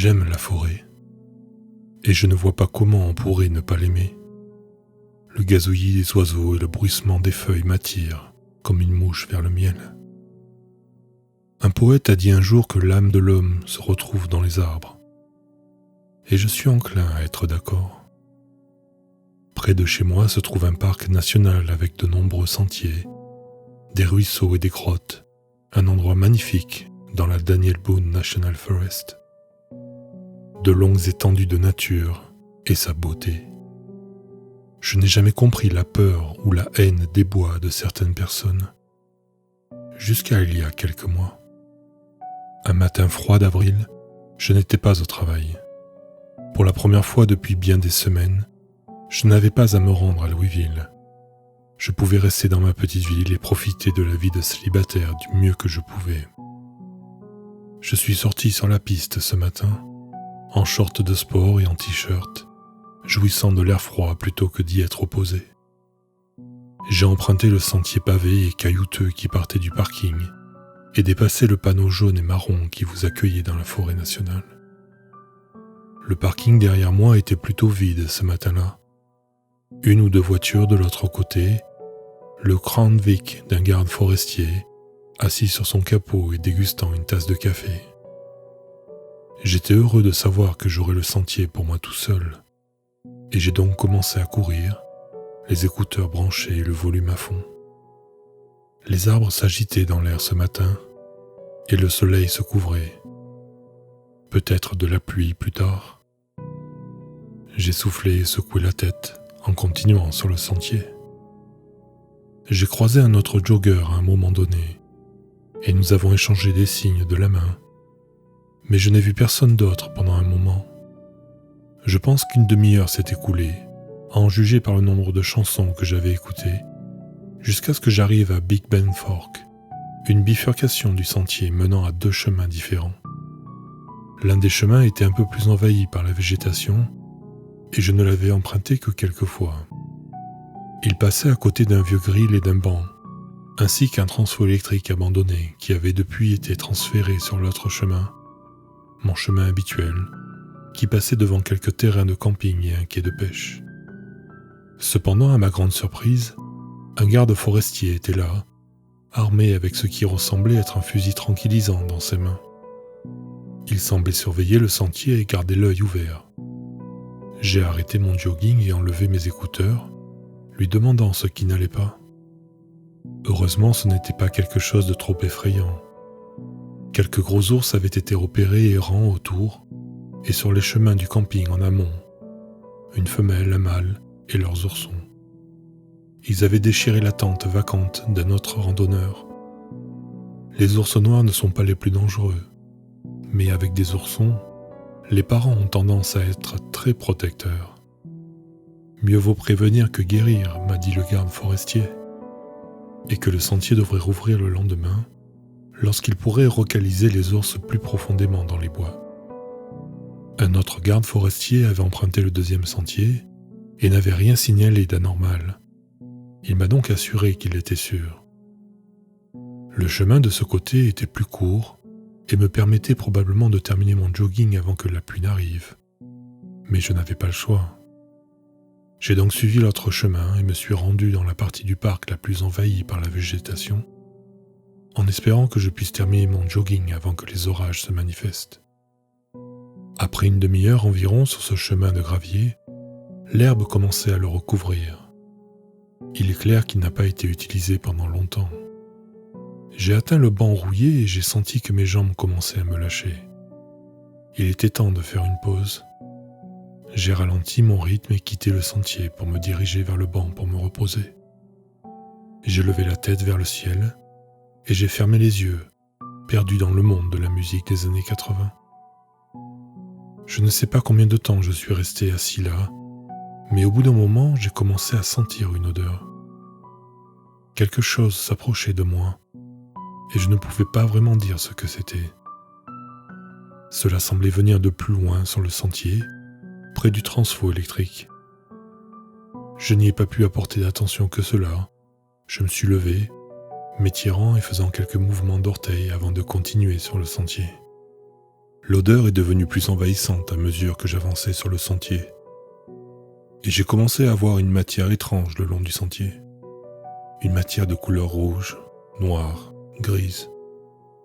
J'aime la forêt, et je ne vois pas comment on pourrait ne pas l'aimer. Le gazouillis des oiseaux et le bruissement des feuilles m'attirent comme une mouche vers le miel. Un poète a dit un jour que l'âme de l'homme se retrouve dans les arbres, et je suis enclin à être d'accord. Près de chez moi se trouve un parc national avec de nombreux sentiers, des ruisseaux et des grottes, un endroit magnifique dans la Daniel Boone National Forest. De longues étendues de nature et sa beauté. Je n'ai jamais compris la peur ou la haine des bois de certaines personnes, jusqu'à il y a quelques mois. Un matin froid d'avril, je n'étais pas au travail. Pour la première fois depuis bien des semaines, je n'avais pas à me rendre à Louisville. Je pouvais rester dans ma petite ville et profiter de la vie de célibataire du mieux que je pouvais. Je suis sorti sur la piste ce matin, en short de sport et en t-shirt, jouissant de l'air froid plutôt que d'y être opposé. J'ai emprunté le sentier pavé et caillouteux qui partait du parking et dépassé le panneau jaune et marron qui vous accueillait dans la forêt nationale. Le parking derrière moi était plutôt vide ce matin-là. Une ou deux voitures de l'autre côté, le Crown Vic d'un garde forestier, assis sur son capot et dégustant une tasse de café. J'étais heureux de savoir que j'aurais le sentier pour moi tout seul, et j'ai donc commencé à courir, les écouteurs branchés et le volume à fond. Les arbres s'agitaient dans l'air ce matin, et le soleil se couvrait. Peut-être de la pluie plus tard. J'ai soufflé et secoué la tête en continuant sur le sentier. J'ai croisé un autre jogger à un moment donné, et nous avons échangé des signes de la main. Mais je n'ai vu personne d'autre pendant un moment. Je pense qu'une demi-heure s'est écoulée, à en juger par le nombre de chansons que j'avais écoutées, jusqu'à ce que j'arrive à Big Bend Fork, une bifurcation du sentier menant à deux chemins différents. L'un des chemins était un peu plus envahi par la végétation, et je ne l'avais emprunté que quelques fois. Il passait à côté d'un vieux grill et d'un banc, ainsi qu'un transfo électrique abandonné qui avait depuis été transféré sur l'autre chemin, mon chemin habituel, qui passait devant quelques terrains de camping et un quai de pêche. Cependant, à ma grande surprise, un garde forestier était là, armé avec ce qui ressemblait être un fusil tranquillisant dans ses mains. Il semblait surveiller le sentier et garder l'œil ouvert. J'ai arrêté mon jogging et enlevé mes écouteurs, lui demandant ce qui n'allait pas. Heureusement, ce n'était pas quelque chose de trop effrayant. Quelques gros ours avaient été repérés et errant autour et sur les chemins du camping en amont. Une femelle, un mâle et leurs oursons. Ils avaient déchiré la tente vacante d'un autre randonneur. Les ours noirs ne sont pas les plus dangereux, mais avec des oursons, les parents ont tendance à être très protecteurs. Mieux vaut prévenir que guérir, m'a dit le garde forestier, et que le sentier devrait rouvrir le lendemain, lorsqu'il pourrait localiser les ours plus profondément dans les bois. Un autre garde forestier avait emprunté le deuxième sentier et n'avait rien signalé d'anormal. Il m'a donc assuré qu'il était sûr. Le chemin de ce côté était plus court et me permettait probablement de terminer mon jogging avant que la pluie n'arrive. Mais je n'avais pas le choix. J'ai donc suivi l'autre chemin et me suis rendu dans la partie du parc la plus envahie par la végétation, en espérant que je puisse terminer mon jogging avant que les orages se manifestent. Après une demi-heure environ sur ce chemin de gravier, l'herbe commençait à le recouvrir. Il est clair qu'il n'a pas été utilisé pendant longtemps. J'ai atteint le banc rouillé et j'ai senti que mes jambes commençaient à me lâcher. Il était temps de faire une pause. J'ai ralenti mon rythme et quitté le sentier pour me diriger vers le banc pour me reposer. J'ai levé la tête vers le ciel et j'ai fermé les yeux, perdu dans le monde de la musique des années 80. Je ne sais pas combien de temps je suis resté assis là, mais au bout d'un moment, j'ai commencé à sentir une odeur. Quelque chose s'approchait de moi, et je ne pouvais pas vraiment dire ce que c'était. Cela semblait venir de plus loin sur le sentier, près du transfo électrique. Je n'y ai pas pu apporter d'attention que cela. Je me suis levé, m'étirant et faisant quelques mouvements d'orteils avant de continuer sur le sentier. L'odeur est devenue plus envahissante à mesure que j'avançais sur le sentier. Et j'ai commencé à voir une matière étrange le long du sentier. Une matière de couleur rouge, noire, grise,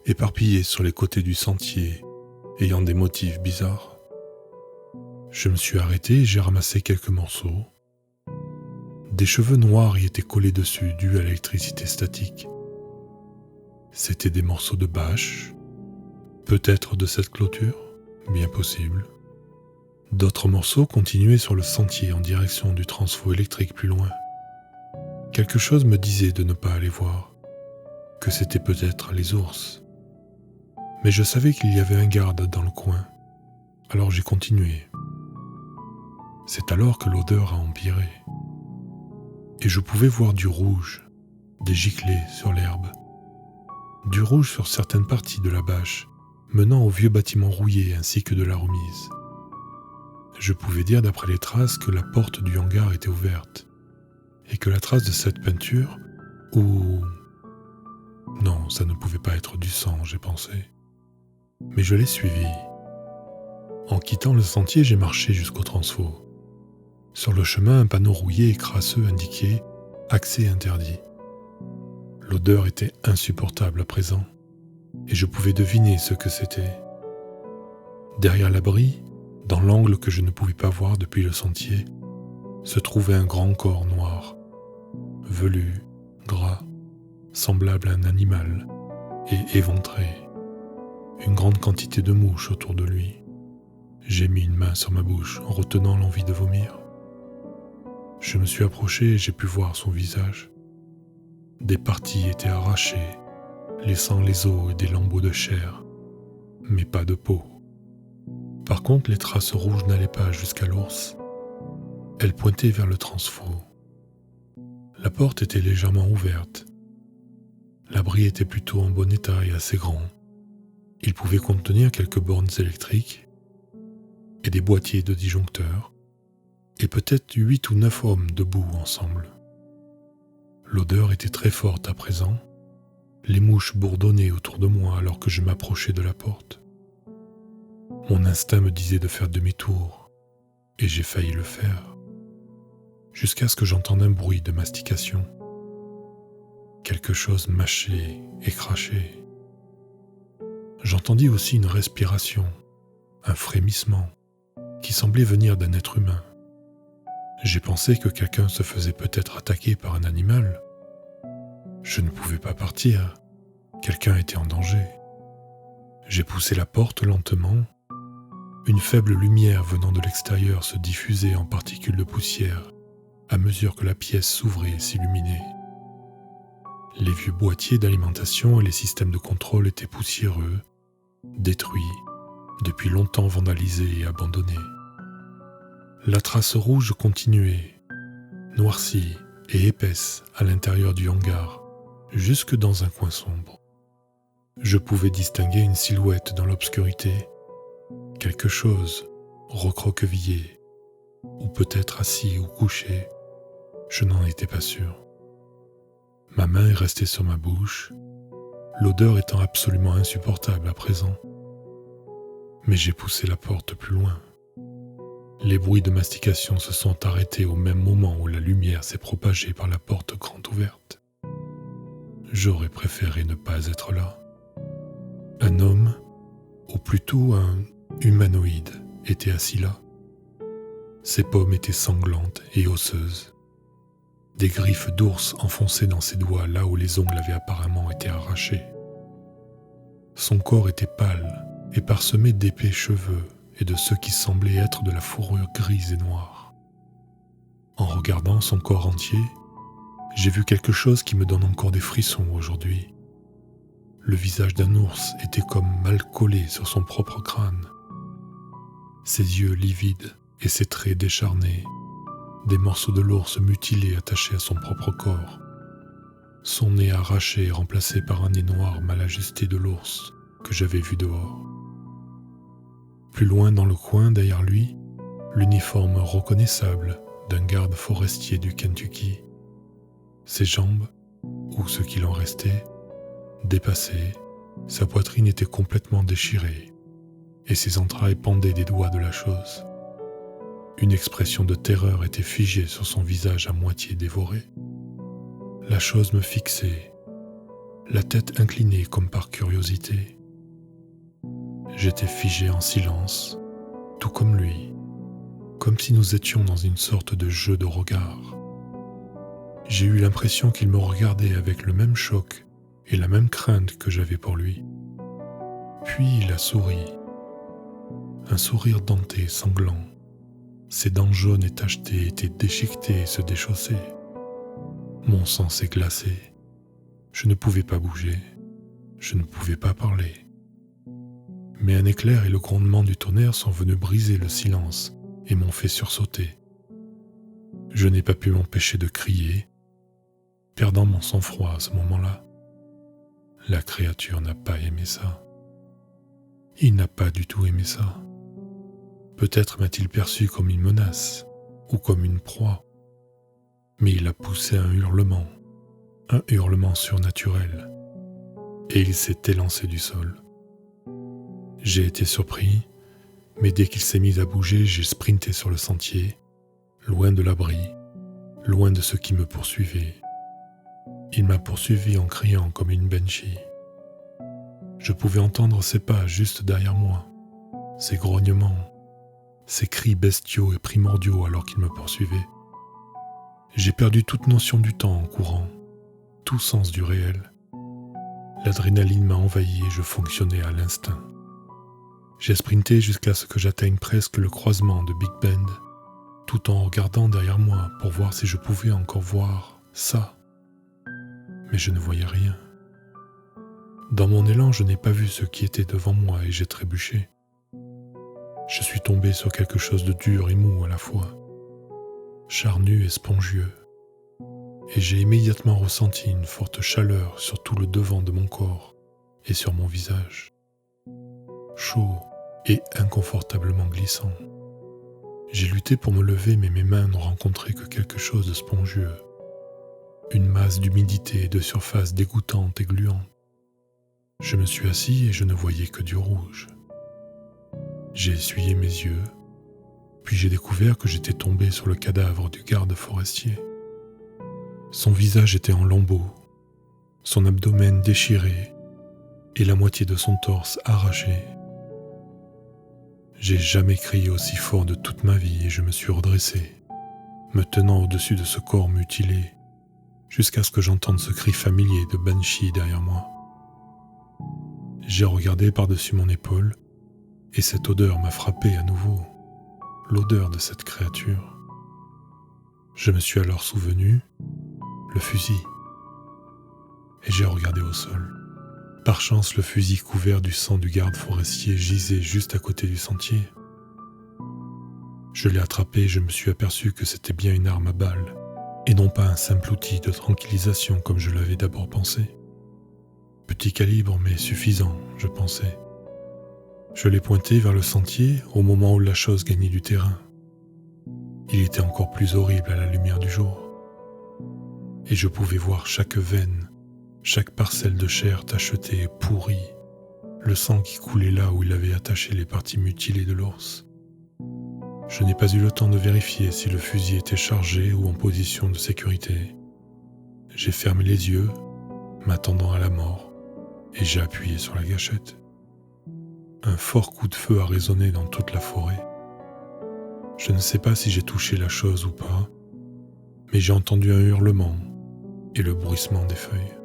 éparpillée sur les côtés du sentier, ayant des motifs bizarres. Je me suis arrêté et j'ai ramassé quelques morceaux. Des cheveux noirs y étaient collés dessus, dus à l'électricité statique. C'étaient des morceaux de bâche, peut-être de cette clôture, bien possible. D'autres morceaux continuaient sur le sentier en direction du transfo électrique plus loin. Quelque chose me disait de ne pas aller voir, que c'était peut-être les ours. Mais je savais qu'il y avait un garde dans le coin, alors j'ai continué. C'est alors que l'odeur a empiré. Et je pouvais voir du rouge, des giclées sur l'herbe, du rouge sur certaines parties de la bâche, menant au vieux bâtiment rouillé ainsi que de la remise. Je pouvais dire d'après les traces que la porte du hangar était ouverte, et que la trace de cette peinture, ou... Non, ça ne pouvait pas être du sang, j'ai pensé. Mais je l'ai suivi. En quittant le sentier, j'ai marché jusqu'au transfo. Sur le chemin, un panneau rouillé et crasseux indiquait « Accès interdit ». L'odeur était insupportable à présent, et je pouvais deviner ce que c'était. Derrière l'abri, dans l'angle que je ne pouvais pas voir depuis le sentier, se trouvait un grand corps noir, velu, gras, semblable à un animal, et éventré. Une grande quantité de mouches autour de lui. J'ai mis une main sur ma bouche en retenant l'envie de vomir. Je me suis approché et j'ai pu voir son visage. Des parties étaient arrachées, laissant les os et des lambeaux de chair, mais pas de peau. Par contre, les traces rouges n'allaient pas jusqu'à l'ours. Elles pointaient vers le transfo. La porte était légèrement ouverte. L'abri était plutôt en bon état et assez grand. Il pouvait contenir quelques bornes électriques et des boîtiers de disjoncteurs, et peut-être 8 ou 9 hommes debout ensemble. L'odeur était très forte à présent. Les mouches bourdonnaient autour de moi alors que je m'approchais de la porte. Mon instinct me disait de faire demi-tour, et j'ai failli le faire, jusqu'à ce que j'entende un bruit de mastication. Quelque chose mâchait et crachait. J'entendis aussi une respiration, un frémissement, qui semblait venir d'un être humain. J'ai pensé que quelqu'un se faisait peut-être attaquer par un animal. Je ne pouvais pas partir. Quelqu'un était en danger. J'ai poussé la porte lentement. Une faible lumière venant de l'extérieur se diffusait en particules de poussière à mesure que la pièce s'ouvrait et s'illuminait. Les vieux boîtiers d'alimentation et les systèmes de contrôle étaient poussiéreux, détruits, depuis longtemps vandalisés et abandonnés. La trace rouge continuait, noircie et épaisse à l'intérieur du hangar, jusque dans un coin sombre. Je pouvais distinguer une silhouette dans l'obscurité, quelque chose recroquevillé, ou peut-être assis ou couché, je n'en étais pas sûr. Ma main est restée sur ma bouche, l'odeur étant absolument insupportable à présent. Mais j'ai poussé la porte plus loin. Les bruits de mastication se sont arrêtés au même moment où la lumière s'est propagée par la porte grande ouverte. J'aurais préféré ne pas être là. Un homme, ou plutôt un humanoïde, était assis là. Ses paumes étaient sanglantes et osseuses. Des griffes d'ours enfonçaient dans ses doigts là où les ongles avaient apparemment été arrachés. Son corps était pâle et parsemé d'épais cheveux et de ce qui semblait être de la fourrure grise et noire. En regardant son corps entier, j'ai vu quelque chose qui me donne encore des frissons aujourd'hui. Le visage d'un ours était comme mal collé sur son propre crâne. Ses yeux livides et ses traits décharnés, des morceaux de l'ours mutilés attachés à son propre corps. Son nez arraché et remplacé par un nez noir mal ajusté de l'ours que j'avais vu dehors. Plus loin dans le coin, derrière lui, l'uniforme reconnaissable d'un garde forestier du Kentucky. Ses jambes, ou ce qu'il en restait, dépassées, sa poitrine était complètement déchirée. et ses entrailles pendaient des doigts de la chose. Une expression de terreur était figée sur son visage à moitié dévoré. La chose me fixait, la tête inclinée comme par curiosité. J'étais figé en silence, tout comme lui, comme si nous étions dans une sorte de jeu de regard. J'ai eu l'impression qu'il me regardait avec le même choc et la même crainte que j'avais pour lui. Puis il a souri, un sourire denté, sanglant. Ses dents jaunes et tachetées étaient déchiquetées et se déchaussaient. Mon sang s'est glacé. Je ne pouvais pas bouger. Je ne pouvais pas parler. Mais un éclair et le grondement du tonnerre sont venus briser le silence et m'ont fait sursauter. Je n'ai pas pu m'empêcher de crier, perdant mon sang-froid à ce moment-là. La créature n'a pas aimé ça. Il n'a pas du tout aimé ça. Peut-être m'a-t-il perçu comme une menace ou comme une proie, mais il a poussé un hurlement surnaturel, et il s'est élancé du sol. J'ai été surpris, mais dès qu'il s'est mis à bouger, j'ai sprinté sur le sentier, loin de l'abri, loin de ceux qui me poursuivaient. Il m'a poursuivi en criant comme une banshee. Je pouvais entendre ses pas juste derrière moi, ses grognements, ses cris bestiaux et primordiaux alors qu'il me poursuivait. J'ai perdu toute notion du temps en courant, tout sens du réel. L'adrénaline m'a envahi et je fonctionnais à l'instinct. J'ai sprinté jusqu'à ce que j'atteigne presque le croisement de Big Bend, tout en regardant derrière moi pour voir si je pouvais encore voir ça. Mais je ne voyais rien. Dans mon élan, je n'ai pas vu ce qui était devant moi et j'ai trébuché. Je suis tombé sur quelque chose de dur et mou à la fois, charnu et spongieux, et j'ai immédiatement ressenti une forte chaleur sur tout le devant de mon corps et sur mon visage, chaud et inconfortablement glissant. J'ai lutté pour me lever, mais mes mains n'ont rencontré que quelque chose de spongieux, une masse d'humidité et de surface dégoûtante et gluante. Je me suis assis et je ne voyais que du rouge. J'ai essuyé mes yeux, puis j'ai découvert que j'étais tombé sur le cadavre du garde forestier. Son visage était en lambeaux, son abdomen déchiré et la moitié de son torse arraché. J'ai jamais crié aussi fort de toute ma vie et je me suis redressé, me tenant au-dessus de ce corps mutilé, jusqu'à ce que j'entende ce cri familier de banshee derrière moi. J'ai regardé par-dessus mon épaule et cette odeur m'a frappé à nouveau, l'odeur de cette créature. Je me suis alors souvenu, le fusil, et j'ai regardé au sol. Par chance, le fusil couvert du sang du garde forestier gisait juste à côté du sentier. Je l'ai attrapé et je me suis aperçu que c'était bien une arme à balles, et non pas un simple outil de tranquillisation comme je l'avais d'abord pensé. Petit calibre, mais suffisant, je pensais. Je l'ai pointé vers le sentier au moment où la chose gagnait du terrain. Il était encore plus horrible à la lumière du jour. Et je pouvais voir chaque veine, chaque parcelle de chair tachetée et pourrie, le sang qui coulait là où il avait attaché les parties mutilées de l'ours. Je n'ai pas eu le temps de vérifier si le fusil était chargé ou en position de sécurité. J'ai fermé les yeux, m'attendant à la mort, et j'ai appuyé sur la gâchette. Un fort coup de feu a résonné dans toute la forêt. Je ne sais pas si j'ai touché la chose ou pas, mais j'ai entendu un hurlement et le bruissement des feuilles.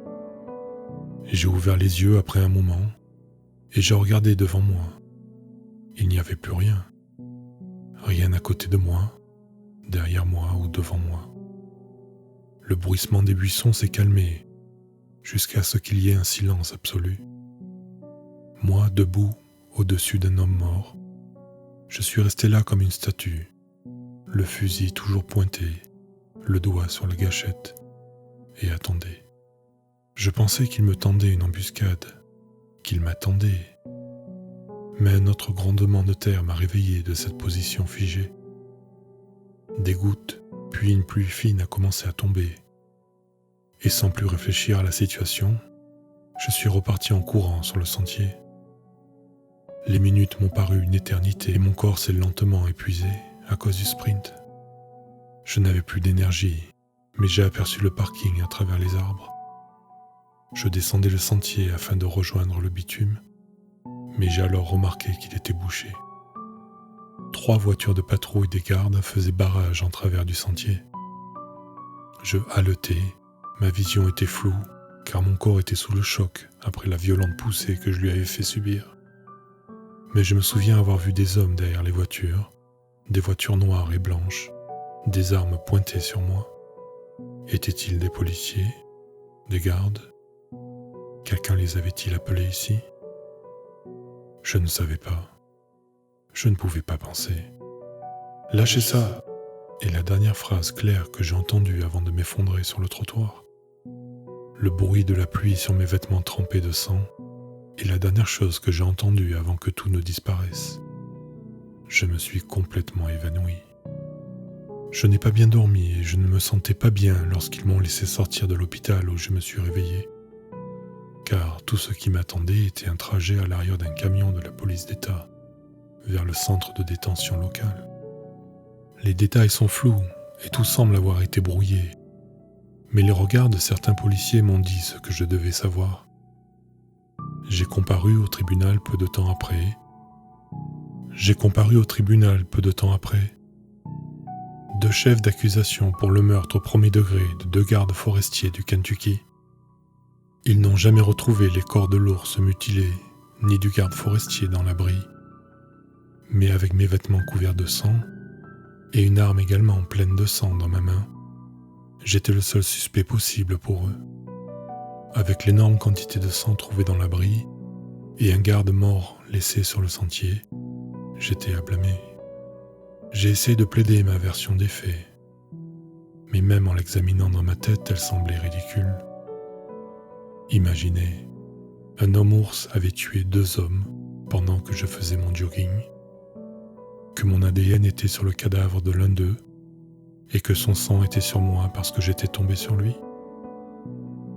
J'ai ouvert les yeux après un moment et j'ai regardé devant moi. Il n'y avait plus rien. Rien à côté de moi, derrière moi ou devant moi. Le bruissement des buissons s'est calmé jusqu'à ce qu'il y ait un silence absolu. Moi, debout, au-dessus d'un homme mort, je suis resté là comme une statue, le fusil toujours pointé, le doigt sur la gâchette, et attendais. Je pensais qu'il me tendait une embuscade, qu'il m'attendait, mais un autre grondement de terre m'a réveillé de cette position figée. Des gouttes, puis une pluie fine a commencé à tomber, et sans plus réfléchir à la situation, je suis reparti en courant sur le sentier. Les minutes m'ont paru une éternité et mon corps s'est lentement épuisé à cause du sprint. Je n'avais plus d'énergie, mais j'ai aperçu le parking à travers les arbres. Je descendais le sentier afin de rejoindre le bitume, mais j'ai alors remarqué qu'il était bouché. 3 voitures de patrouille des gardes faisaient barrage en travers du sentier. Je haletais, ma vision était floue, car mon corps était sous le choc après la violente poussée que je lui avais fait subir. Mais je me souviens avoir vu des hommes derrière les voitures, des voitures noires et blanches, des armes pointées sur moi. Étaient-ils des policiers, des gardes? Quelqu'un les avait-il appelés ici? Je ne savais pas. Je ne pouvais pas penser. « Lâchez ça !» est la dernière phrase claire que j'ai entendue avant de m'effondrer sur le trottoir. Le bruit de la pluie sur mes vêtements trempés de sang est la dernière chose que j'ai entendue avant que tout ne disparaisse. Je me suis complètement évanoui. Je n'ai pas bien dormi et je ne me sentais pas bien lorsqu'ils m'ont laissé sortir de l'hôpital où je me suis réveillé. Car tout ce qui m'attendait était un trajet à l'arrière d'un camion de la police d'État vers le centre de détention local. Les détails sont flous et tout semble avoir été brouillé. Mais les regards de certains policiers m'ont dit ce que je devais savoir. J'ai comparu au tribunal peu de temps après. Deux chefs d'accusation pour le meurtre au premier degré de 2 gardes forestiers du Kentucky. Ils n'ont jamais retrouvé les corps de l'ours mutilé, ni du garde forestier dans l'abri. Mais avec mes vêtements couverts de sang, et une arme également pleine de sang dans ma main, j'étais le seul suspect possible pour eux. Avec l'énorme quantité de sang trouvée dans l'abri, et un garde mort laissé sur le sentier, j'étais à blâmer. J'ai essayé de plaider ma version des faits, mais même en l'examinant dans ma tête, elle semblait ridicule. Imaginez, un homme-ours avait tué 2 hommes pendant que je faisais mon jogging, que mon ADN était sur le cadavre de l'un d'eux et que son sang était sur moi parce que j'étais tombé sur lui.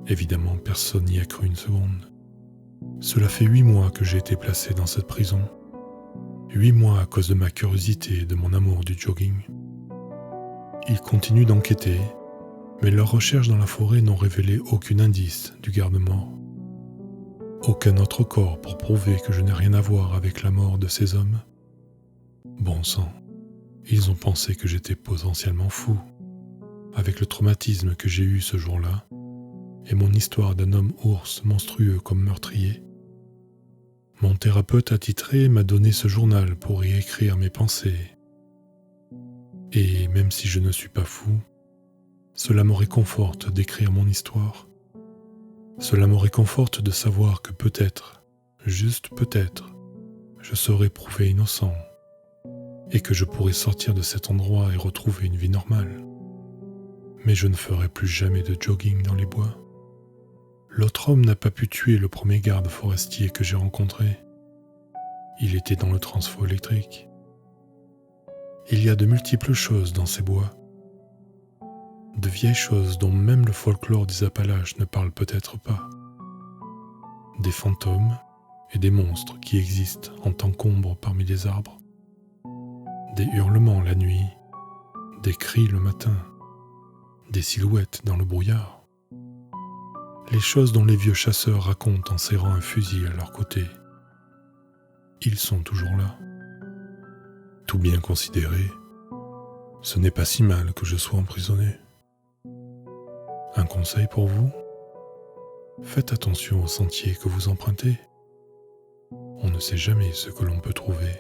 Évidemment, personne n'y a cru une seconde. Cela fait 8 mois que j'ai été placé dans cette prison. 8 mois à cause de ma curiosité et de mon amour du jogging. Ils continuent d'enquêter, mais leurs recherches dans la forêt n'ont révélé aucun indice du garde mort. Aucun autre corps pour prouver que je n'ai rien à voir avec la mort de ces hommes. Bon sang, ils ont pensé que j'étais potentiellement fou, avec le traumatisme que j'ai eu ce jour-là, et mon histoire d'un homme ours monstrueux comme meurtrier. Mon thérapeute attitré m'a donné ce journal pour y écrire mes pensées. Et même si je ne suis pas fou, cela me réconforte d'écrire mon histoire. Cela me réconforte de savoir que peut-être, juste peut-être, je serai prouvé innocent et que je pourrai sortir de cet endroit et retrouver une vie normale. Mais je ne ferai plus jamais de jogging dans les bois. L'autre homme n'a pas pu tuer le premier garde forestier que j'ai rencontré. Il était dans le transfo électrique. Il y a de multiples choses dans ces bois. De vieilles choses dont même le folklore des Appalaches ne parle peut-être pas. Des fantômes et des monstres qui existent en tant qu'ombre parmi les arbres. Des hurlements la nuit, des cris le matin, des silhouettes dans le brouillard. Les choses dont les vieux chasseurs racontent en serrant un fusil à leur côté. Ils sont toujours là. Tout bien considéré, ce n'est pas si mal que je sois emprisonné. Un conseil pour vous ? Faites attention aux sentiers que vous empruntez. On ne sait jamais ce que l'on peut trouver.